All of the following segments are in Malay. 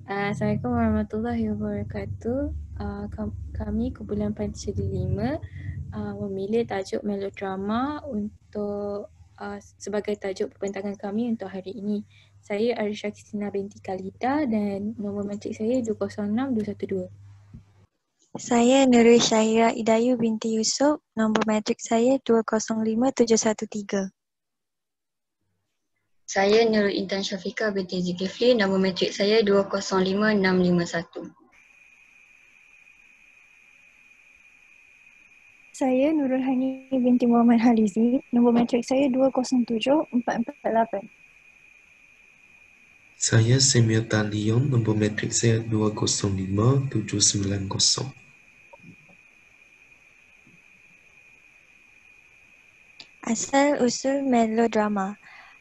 Assalamualaikum warahmatullahi wabarakatuh. Kami kumpulan Pancasila 5 memilih tajuk melodrama untuk sebagai tajuk perbentangan kami untuk hari ini. Saya Arisha Kristina binti Khalida dan nombor matrik saya 206212. Saya Nurul Syahira Idayu binti Yusof, nombor matrik saya 205713. Saya Nurul Intan Syafiqah binti Zulkifli, nombor matrik saya 205651. Saya Nurul Hani binti Muhammad Halizi, nombor matrik saya 207448. Saya Semyota Leon, nombor matrik saya 205790. Asal usul melodrama.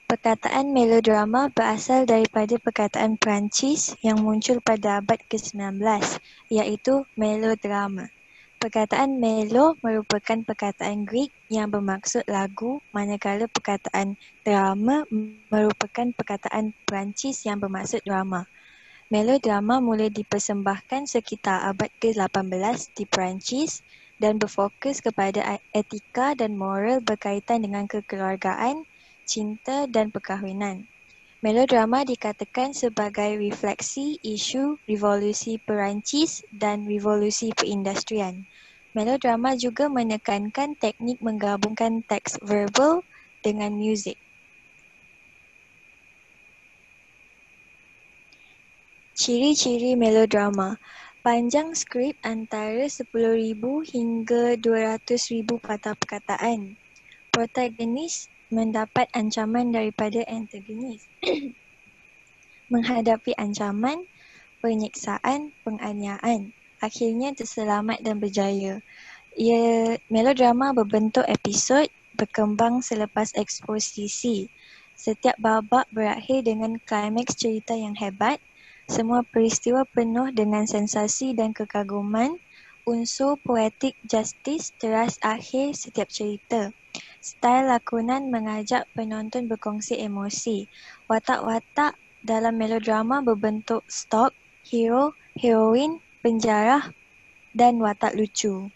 Perkataan melodrama berasal daripada perkataan Perancis yang muncul pada abad ke-19, iaitu melodrama. Perkataan melo merupakan perkataan Greek yang bermaksud lagu, manakala perkataan drama merupakan perkataan Perancis yang bermaksud drama. Melodrama mula dipersembahkan sekitar abad ke-18 di Perancis dan berfokus kepada etika dan moral berkaitan dengan kekeluargaan, cinta dan perkahwinan. Melodrama dikatakan sebagai refleksi isu revolusi Perancis dan revolusi perindustrian. Melodrama juga menekankan teknik menggabungkan teks verbal dengan muzik. Ciri-ciri melodrama. Panjang skrip antara 10,000 hingga 200,000 patah perkataan. Protagonis mendapat ancaman daripada antagonis. Menghadapi ancaman, penyiksaan, penganiayaan. Akhirnya terselamat dan berjaya. Melodrama berbentuk episod, berkembang selepas eksposisi. Setiap babak berakhir dengan klimaks cerita yang hebat. Semua peristiwa penuh dengan sensasi dan kekaguman. Unsur poetik justice teras akhir setiap cerita. Style lakonan mengajak penonton berkongsi emosi. Watak-watak dalam melodrama berbentuk stok, hero, heroin, penjarah dan watak lucu.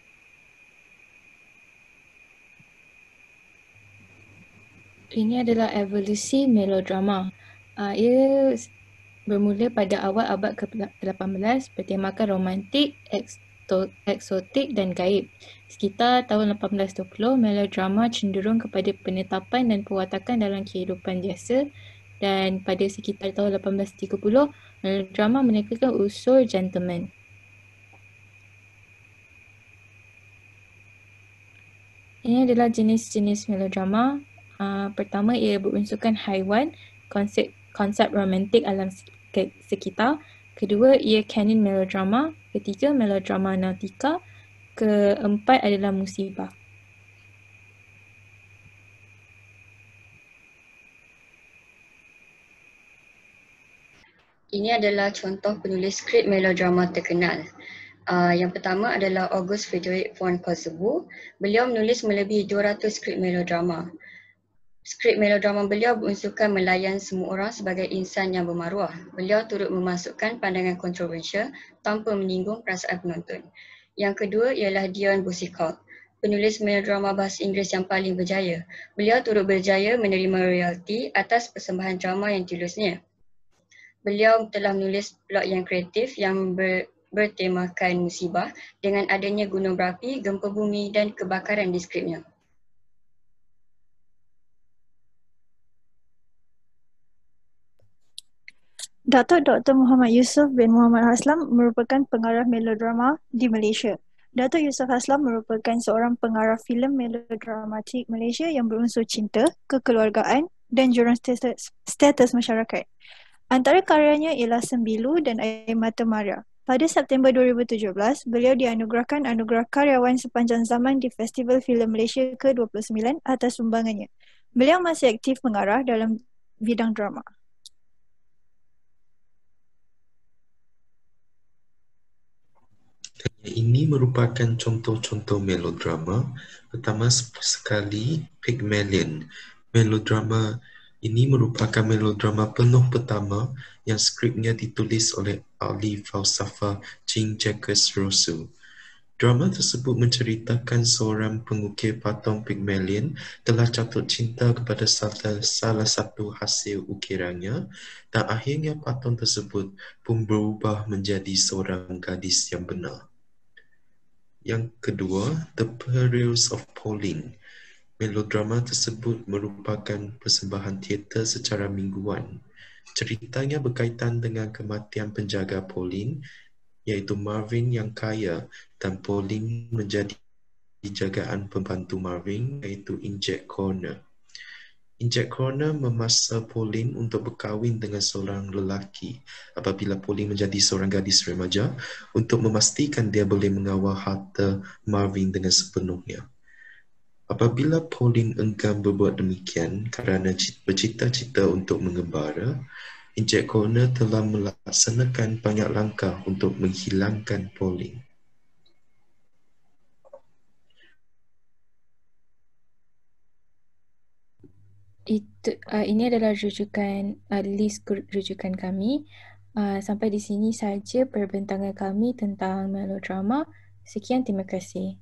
Ini adalah evolusi melodrama. Ia bermula pada awal abad ke-18 bertemakan romantik, eksotik dan gaib. Sekitar tahun 1820, melodrama cenderung kepada penetapan dan perwatakan dalam kehidupan biasa, dan pada sekitar tahun 1830, melodrama menekankan unsur gentleman. Ini adalah jenis-jenis melodrama. Pertama, ia berunsurkan haiwan, konsep romantik alam sekitar. Kedua, ia canon melodrama. Ketiga, melodrama nautika. Keempat adalah musibah. Ini adalah contoh penulis skrip melodrama terkenal. Yang pertama adalah August Frederick von Kotzebue. Beliau menulis melebihi 200 skrip melodrama. Skrip melodrama beliau berunsurkan melayan semua orang sebagai insan yang bermaruah. Beliau turut memasukkan pandangan kontroversial tanpa menyinggung perasaan penonton. Yang kedua ialah Dion Boucicault, penulis melodrama bahasa Inggeris yang paling berjaya. Beliau turut berjaya menerima royalti atas persembahan drama yang ditulisnya. Beliau telah menulis plot yang kreatif yang bertemakan musibah dengan adanya gunung berapi, gempa bumi dan kebakaran di skripnya. Datuk Dr. Muhammad Yusof bin Muhammad Haslam merupakan pengarah melodrama di Malaysia. Datuk Yusof Haslam merupakan seorang pengarah filem melodramatik Malaysia yang berunsur cinta, kekeluargaan dan jurang status masyarakat. Antara karyanya ialah Sembilu dan Air Mata Maria. Pada September 2017, beliau dianugerahkan anugerah karyawan sepanjang zaman di Festival Filem Malaysia ke-29 atas sumbangannya. Beliau masih aktif mengarah dalam bidang drama. Ini merupakan contoh-contoh melodrama. Pertama sekali, Pygmalion. Melodrama Ini merupakan melodrama penuh pertama yang skripnya ditulis oleh ahli falsafah Jean-Jacques Rousseau. Drama tersebut menceritakan seorang pengukir patung Pygmalion telah jatuh cinta kepada salah satu hasil ukirannya dan akhirnya patung tersebut pun berubah menjadi seorang gadis yang benar. Yang kedua, The Perils of Pauline. Melodrama tersebut merupakan persembahan teater secara mingguan. Ceritanya berkaitan dengan kematian penjaga Pauline, iaitu Marvin yang kaya, dan Pauline menjadi jagaan pembantu Marvin, iaitu Inject Corner. Inject Corner memaksa Pauline untuk berkahwin dengan seorang lelaki apabila Pauline menjadi seorang gadis remaja untuk memastikan dia boleh mengawal harta Marvin dengan sepenuhnya. Apabila Pauline enggan berbuat demikian kerana bercita-cita untuk mengembara, Inject Corner telah melaksanakan banyak langkah untuk menghilangkan Pauline. Ini adalah list rujukan kami. Sampai di sini saja perbincangan kami tentang melodrama. Sekian, terima kasih.